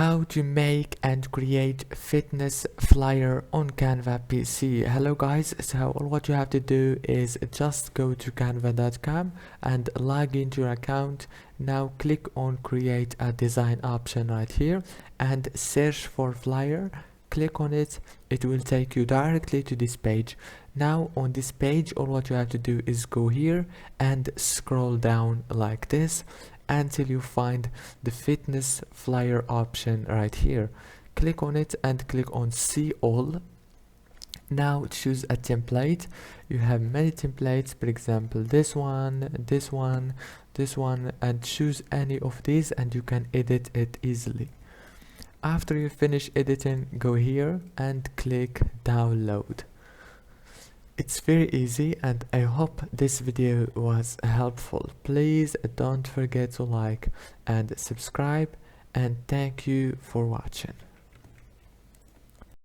How to make and create fitness flyer on Canva PC. Hello guys, so all what you have to do is just go to canva.com and log into your account. Now click on create a design option right here and search for flyer. Click on it, it will take you directly to this page. Now on this page, all what you have to do is go here and scroll down like this until you find the fitness flyer option right here. Click on it and click on see all. Now choose a template. You have many templates, for example this one, this one, this one, and choose any of these and you can edit it easily. After you finish editing, go here and click download. It's very easy and I hope this video was helpful. Please don't forget to like and subscribe, and thank you for watching.